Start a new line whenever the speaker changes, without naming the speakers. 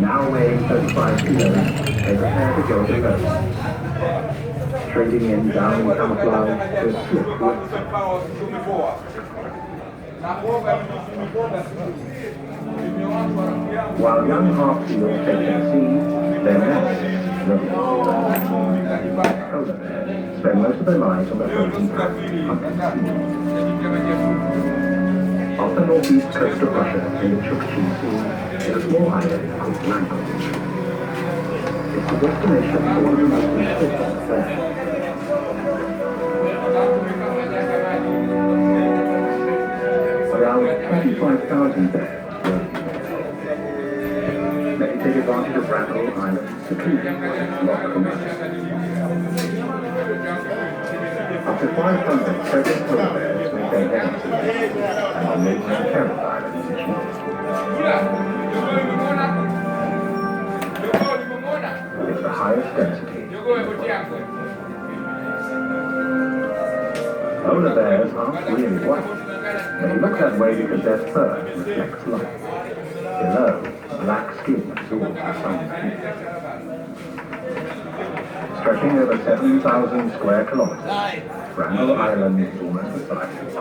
now weighing 35 kilos, they prepare to go to the coast. Trading in down in camouflage to slip with while young half seals take their seeds, their nests polar bears spend most of their lives on the frozen pack hunting seals. Off the northeast coast of Russia, in the Chukchi Sea, is a small island called Lanka. It's the destination for one of the most important fairs. Around 25,000 bears roam. Many take advantage of Rattle Island's seclusion and lock from us. Up to 500 pregnant polar bears make their dance and are making the Carrot Islands each year. It's the highest density. Polar bears aren't really white. They look that way because their fur reflects light. Below, black skin absorbs the sun's heat. Stretching over 7,000 square kilometers, Randall Island is almost the size of